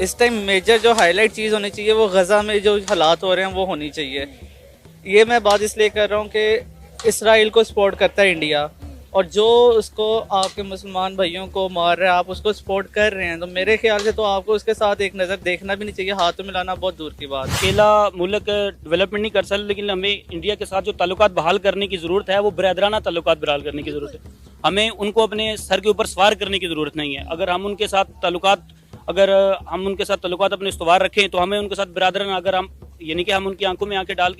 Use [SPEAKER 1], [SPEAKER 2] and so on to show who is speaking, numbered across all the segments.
[SPEAKER 1] इस time major जो highlight चीज़ होनी चाहिए वो गज़ा में जो हालात हो रहे हैं वो होनी चाहिए। ये मैं बात इसलिए कर रहा हूँ कि इसराइल को सपोर्ट करता है इंडिया, और जो उसको आपके मुसलमान भाइयों को मार रहा है आप उसको सपोर्ट कर रहे हैं, तो मेरे ख्याल से तो आपको उसके साथ एक नज़र देखना भी नहीं चाहिए, हाथ तो मिलाना बहुत दूर की बात।
[SPEAKER 2] अकेला मुल्क डेवलपमेंट नहीं कर सकता, लेकिन हमें इंडिया के साथ जो ताल्लुकात बहाल करने की ज़रूरत है वो बरदराना ताल्लुकात बहाल करने की ज़रूरत है। हमें उनको अपने सर के ऊपर सवार करने की ज़रूरत नहीं है। अगर हम उनके साथ ताल्लुकात अपने इस्तवार रखें तो हमें उनके साथ बरदराना, अगर हम यानी कि हम उनकी आंखों में आंखें डाल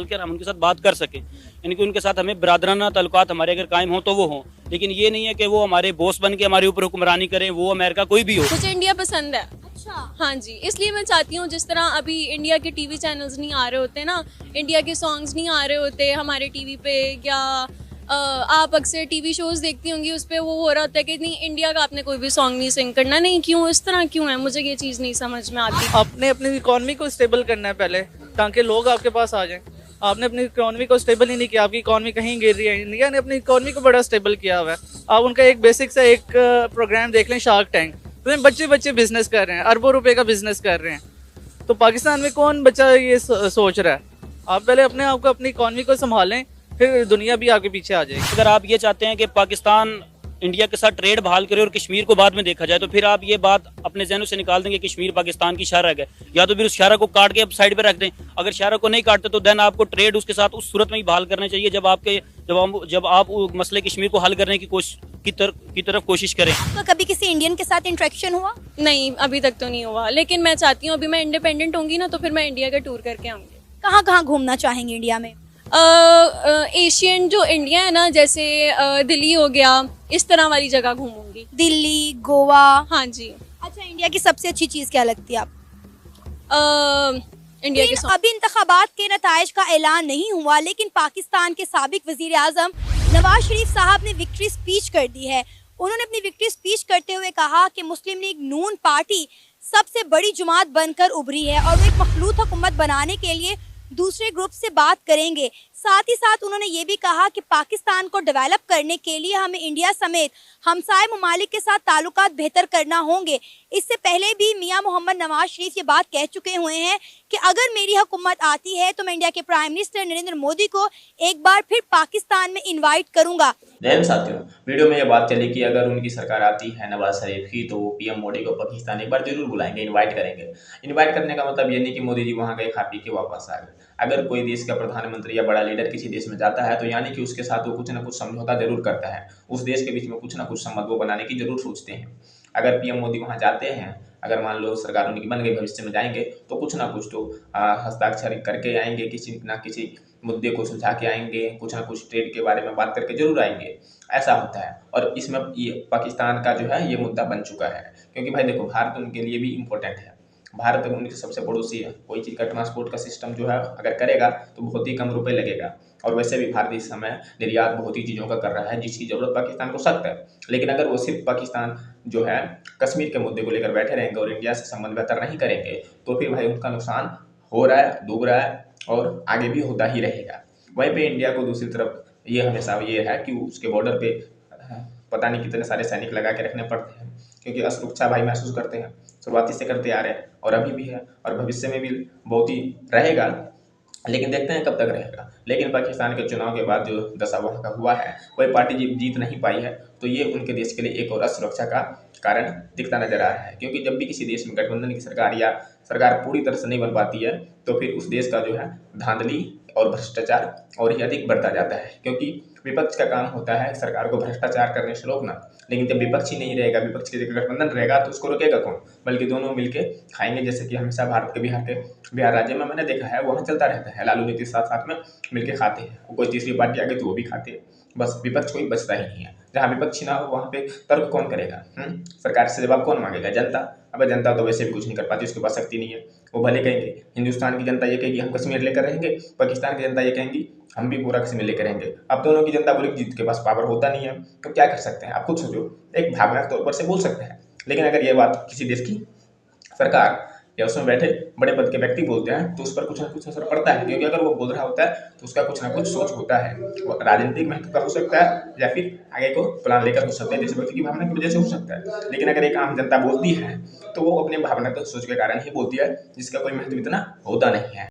[SPEAKER 2] कर हम उनके साथ बात कर सकें, यानी कि उनके साथ हमें बरदराना ताल्लुकात हमारे अगर कायम हो तो वो हों। लेकिन ये नहीं है कि वो हमारे बॉस बन के हमारे ऊपर हुक्मरानी करें, वो अमेरिका कोई भी हो।
[SPEAKER 3] मुझे इंडिया पसंद है।
[SPEAKER 4] अच्छा,
[SPEAKER 3] हाँ जी, इसलिए मैं चाहती हूँ जिस तरह अभी इंडिया के टीवी चैनल्स नहीं आ रहे होते ना, इंडिया के सॉन्ग्स नहीं आ रहे होते हमारे टीवी पे, या आप अक्सर टीवी शोज देखती होंगी उस पर वो हो रहा होता है कि नहीं इंडिया का आपने कोई भी सॉन्ग नहीं सिंग करना। नहीं, क्यों इस तरह क्यों है, मुझे ये चीज़ नहीं समझ में आती।
[SPEAKER 1] आपने अपनी इकॉनमी को स्टेबल करना है पहले, ताकि लोग आपके पास आ जाएं। आपने अपनी इकॉनमी को स्टेबल ही नहीं किया, आपकी इकॉनमी कहीं गिर रही है। इंडिया ने अपनी इकॉनमी को बड़ा स्टेबल किया हुआ है। आप उनका एक बेसिक सा एक प्रोग्राम देख लें, शार्क टैंक, उसमें बच्चे बच्चे बिजनेस कर रहे हैं, अरबों रुपए का बिजनेस कर रहे हैं। तो पाकिस्तान में कौन बच्चा ये सोच रहा है? आप पहले अपने आप को, अपनी इकॉनमी को संभालें, फिर दुनिया भी आपके पीछे आ जाएगी।
[SPEAKER 2] अगर आप ये चाहते हैं कि पाकिस्तान इंडिया के साथ ट्रेड बहाल करे और कश्मीर को बाद में देखा जाए, तो फिर आप ये बात अपने जहनों से निकाल देंगे कश्मीर पाकिस्तान की शहर है, या तो फिर उस शहर को काट के अब साइड पे रख दें। अगर शहर को नहीं काटते तो देन आपको ट्रेड उसके साथ उस सूरत में ही बहाल करने चाहिए जब आप मसले कश्मीर को हल करने की तरफ कोशिश करें।
[SPEAKER 4] आपका कभी किसी इंडियन के साथ इंटरेक्शन हुआ?
[SPEAKER 3] नहीं, अभी तक तो नहीं हुआ, लेकिन मैं चाहती हूँ अभी मैं इंडिपेंडेंट होंगी ना तो फिर मैं इंडिया का टूर करके आऊँगी।
[SPEAKER 4] कहाँ कहाँ घूमना चाहेंगे इंडिया में?
[SPEAKER 3] एशियन जो इंडिया है ना, जैसे दिल्ली हो गया, इस तरह वाली जगह घूमूंगी।
[SPEAKER 4] दिल्ली, गोवा।
[SPEAKER 3] हाँ जी।
[SPEAKER 4] अच्छा, इंडिया की सबसे अच्छी चीज़ क्या लगती है आपको?
[SPEAKER 3] इंडिया के
[SPEAKER 4] लेकिन अभी इंतखाबात के नताइज का ऐलान नहीं हुआ, लेकिन पाकिस्तान के साबिक वजीर आजम नवाज शरीफ साहब ने विक्ट्री स्पीच कर दी है। उन्होंने अपनी विक्ट्री स्पीच करते हुए कहा कि मुस्लिम लीग नून पार्टी सबसे बड़ी जमात बनकर उभरी है और वो एक मखलूत हुकूमत बनाने के लिए दूसरे ग्रुप से बात करेंगे। साथ ही साथ उन्होंने ये भी कहा कि पाकिस्तान को डेवलप करने के लिए हमें इंडिया समेत हमसाय ममालिक के साथ ताल्लुकात बेहतर करना होंगे। इससे पहले भी मियां मोहम्मद नवाज शरीफ ये बात कह चुके हुए हैं कि अगर मेरी हुकूमत आती है तो मैं इंडिया के प्राइम मिनिस्टर नरेंद्र मोदी को एक बार फिर पाकिस्तान में इन्वाइट करूंगा।
[SPEAKER 5] जय हिंद साथियों, वीडियो में ये बात चली कि अगर उनकी सरकार आती है नवाज शरीफ की, तो वो पीएम मोदी को पाकिस्तान एक बार जरूर बुलाएंगे, इनवाइट करेंगे। इनवाइट करने का मतलब ये नहीं कि मोदी जी वहाँ गए, खा पी के वापस आ गए। अगर कोई देश का प्रधानमंत्री या बड़ा लीडर किसी देश में जाता है तो यानी कि उसके साथ वो कुछ ना कुछ समझौता जरूर करता है, उस देश के बीच में कुछ ना कुछ संबंध वो बनाने की जरूर सोचते हैं। अगर पीएम मोदी वहाँ जाते हैं, अगर मान लो सरकार उनकी बन गई, भविष्य में जाएंगे, तो कुछ ना कुछ तो हस्ताक्षर करके आएंगे, किसी ना किसी मुद्दे को सुलझा के आएंगे, कुछ ना कुछ ट्रेड के बारे में बात करके जरूर आएंगे। ऐसा होता है, और इसमें ये पाकिस्तान का जो है ये मुद्दा बन चुका है, क्योंकि भाई देखो, भारत उनके लिए भी इम्पोर्टेंट है। भारत उनके सबसे पड़ोसी है। कोई चीज़ का ट्रांसपोर्ट का सिस्टम जो है अगर करेगा तो बहुत ही कम रुपए लगेगा, और वैसे भी भारत इस समय निर्यात बहुत ही चीज़ों का कर रहा है जिसकी ज़रूरत पाकिस्तान को सख्त है। लेकिन अगर वो सिर्फ पाकिस्तान जो है कश्मीर के मुद्दे को लेकर बैठे रहेंगे और इंडिया से संबंध बेहतर नहीं करेंगे, तो फिर भाई उनका नुकसान हो रहा है, डूब रहा है, और आगे भी होता ही रहेगा। वहीं पे इंडिया को दूसरी तरफ ये हमेशा ये है कि उसके बॉर्डर पे पता नहीं कितने सारे सैनिक लगा के रखने पड़ते हैं, क्योंकि असुरक्षा भाई महसूस करते हैं, शुरुआती से करते आ रहे हैं, और अभी भी है, और भविष्य में भी बहुत ही रहेगा। लेकिन देखते हैं कब तक रहेगा। लेकिन पाकिस्तान के चुनाव के बाद जो दशा वहाँ का हुआ है, कोई पार्टी जीत नहीं पाई है, तो ये उनके देश के लिए एक और असुरक्षा का कारण दिखता नजर आ रहा है। क्योंकि जब भी किसी देश में गठबंधन की सरकार या सरकार पूरी तरह से नहीं बन पाती है, तो फिर उस देश का जो है धांधली और भ्रष्टाचार और ही अधिक बढ़ता जाता है। क्योंकि विपक्ष का काम होता है सरकार को भ्रष्टाचार करने से रोकना, लेकिन जब विपक्ष ही नहीं रहेगा, विपक्ष की जगह गठबंधन रहेगा, तो उसको रोकेगा कौन? बल्कि दोनों मिलके खाएंगे, जैसे कि हमेशा भारत के बिहार राज्य में मैंने देखा है, वहाँ चलता रहता है। लालू नीतीश साथ साथ में मिलके खाते हैं, कोई तीसरी पार्टी आ गई तो वो भी खाते हैं। बस विपक्ष कोई बचता ही नहीं है। जहाँ विपक्ष ना हो वहाँ पे तर्क कौन करेगा? सरकार से जवाब कौन मांगेगा? जनता। अब जनता तो वैसे भी कुछ नहीं कर पाती, उसके पास शक्ति नहीं है। वो भले कहेंगे, हिंदुस्तान की जनता ये कहेगी हम कश्मीर लेकर रहेंगे, पाकिस्तान की जनता ये कहेंगी हम भी पूरा कश्मीर लेकर रहेंगे। अब दोनों की जनता बोले जिसके पास पावर होता नहीं है, तो क्या कर सकते हैं? आप खुद सोचो, एक भावना के तौर पर से बोल सकते हैं। लेकिन अगर ये बात किसी देश की सरकार या उसमें बैठे बड़े पद के व्यक्ति बोलते हैं तो उस पर कुछ ना कुछ असर पड़ता है, क्योंकि अगर वो बोल रहा होता है तो उसका कुछ ना कुछ सोच होता है, वो राजनीतिक महत्व का हो सकता है या फिर आगे को प्लान लेकर हो सकता है, जैसे व्यक्ति की भावना की वजह से हो सकता है। लेकिन अगर एक आम जनता बोलती है तो वो अपने भावनात्मक सोच के कारण ही बोलती है, जिसका कोई महत्व इतना होता नहीं है।